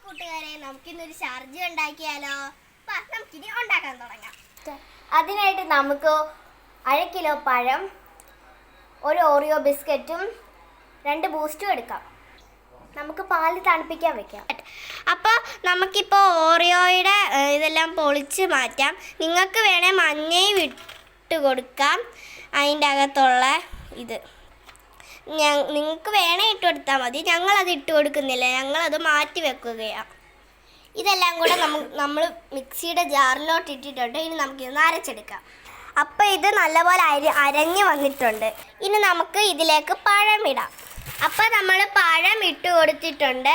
കൂട്ടുകാരെ, നമുക്കിന്നൊരു ഷാർജ ഉണ്ടാക്കിയാലോ? നമുക്കിനി ഉണ്ടാക്കാൻ തുടങ്ങാം. അതിനായിട്ട് നമുക്ക് 1/2 കിലോ പഴം, ഒരു ഓറിയോ ബിസ്ക്കറ്റും 2 ബൂസ്റ്റും എടുക്കാം. നമുക്ക് പാല് തണുപ്പിക്കാൻ വെക്കാം. അപ്പോൾ നമുക്കിപ്പോൾ ഓറിയോയുടെ ഇതെല്ലാം പൊളിച്ച് മാറ്റാം. നിങ്ങൾക്ക് വേണേൽ മഞ്ഞയും ഇട്ട് കൊടുക്കാം. അതിൻ്റെ അകത്തുള്ള ഇത് നിങ്ങൾക്ക് വേണേൽ ഇട്ട് കൊടുത്താൽ മതി. ഞങ്ങളത് ഇട്ട് കൊടുക്കുന്നില്ല, ഞങ്ങളത് മാറ്റി വെക്കുകയാണ്. ഇതെല്ലാം കൂടെ നമ്മൾ മിക്സിയുടെ ജാറിലോട്ട് ഇട്ടിട്ടുണ്ട്. ഇനി നമുക്കിതൊന്ന് അരച്ചെടുക്കാം. അപ്പോൾ ഇത് നല്ലപോലെ അരഞ്ഞ് വന്നിട്ടുണ്ട്. ഇനി നമുക്ക് ഇതിലേക്ക് പഴം ഇടാം. അപ്പോൾ നമ്മൾ പഴം ഇട്ട് കൊടുത്തിട്ടുണ്ട്.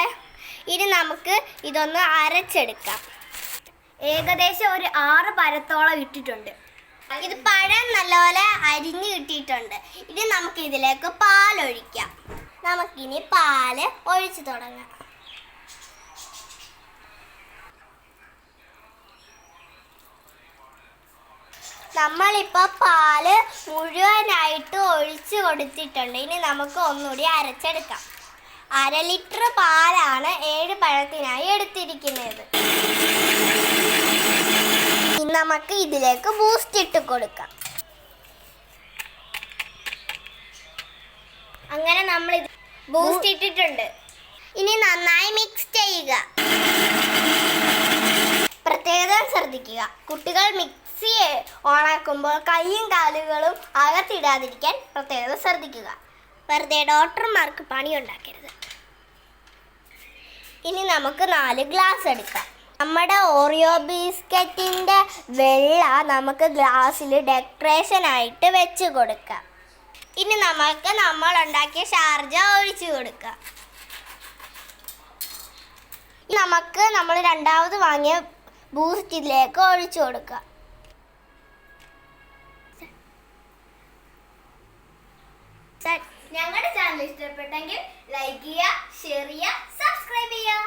ഇനി നമുക്ക് ഇതൊന്ന് അരച്ചെടുക്കാം. ഏകദേശം ഒരു 6 പഴത്തോളം ഇട്ടിട്ടുണ്ട്. ഇത് പഴം നല്ലപോലെ അരിഞ്ഞ് കിട്ടിയിട്ടുണ്ട്. ഇനി നമുക്ക് ഇതിലേക്ക് പാലൊഴിക്കാം. നമുക്കിനി പാല് ഒഴിച്ച് തുടങ്ങാം. നമ്മളിപ്പോൾ പാല് മുഴുവനായിട്ട് ഒഴിച്ച് കൊടുത്തിട്ടുണ്ട്. ഇനി നമുക്ക് ഒന്നുകൂടി അരച്ചെടുക്കാം. 1/2 ലിറ്റർ പാലാണ് 7 പഴത്തിനായി എടുത്തിരിക്കുന്നത്. നമുക്ക് ഇതിലേക്ക് ബൂസ്റ്റ് ഇട്ട് കൊടുക്കാം. അങ്ങനെ നമ്മൾ ബൂസ്റ്റ് ഇട്ടിട്ടുണ്ട്. ഇനി നന്നായി മിക്സ് ചെയ്യുക. പ്രത്യേകത ശ്രദ്ധിക്കുക, കുട്ടികൾ മിക്സി ഓണാക്കുമ്പോൾ കൈയും കാലുകളും അകത്തിടാതിരിക്കാൻ പ്രത്യേകത ശ്രദ്ധിക്കുക. വെറുതെ ഡോക്ടർമാർക്ക് പണി ഉണ്ടാക്കരുത്. ഇനി നമുക്ക് 4 ഗ്ലാസ് എടുക്കാം. നമ്മുടെ ഓറിയോ ബിസ്ക്കറ്റിൻ്റെ വെള്ള നമുക്ക് ഗ്ലാസ്സിൽ ഡെക്കറേഷനായിട്ട് വെച്ച് കൊടുക്കാം. ഇനി നമുക്ക് നമ്മൾ ഉണ്ടാക്കിയ ഷാർജ ഒഴിച്ച് കൊടുക്കാം. നമുക്ക് നമ്മൾ രണ്ടാമത് വാങ്ങിയ ബൂസ്റ്റിലേക്ക് ഒഴിച്ചു കൊടുക്കാം. ഞങ്ങളുടെ ചാനൽ ഇഷ്ടപ്പെട്ടെങ്കിൽ ലൈക്ക് ചെയ്യുക, ഷെയർ ചെയ്യുക, സബ്സ്ക്രൈബ് ചെയ്യുക.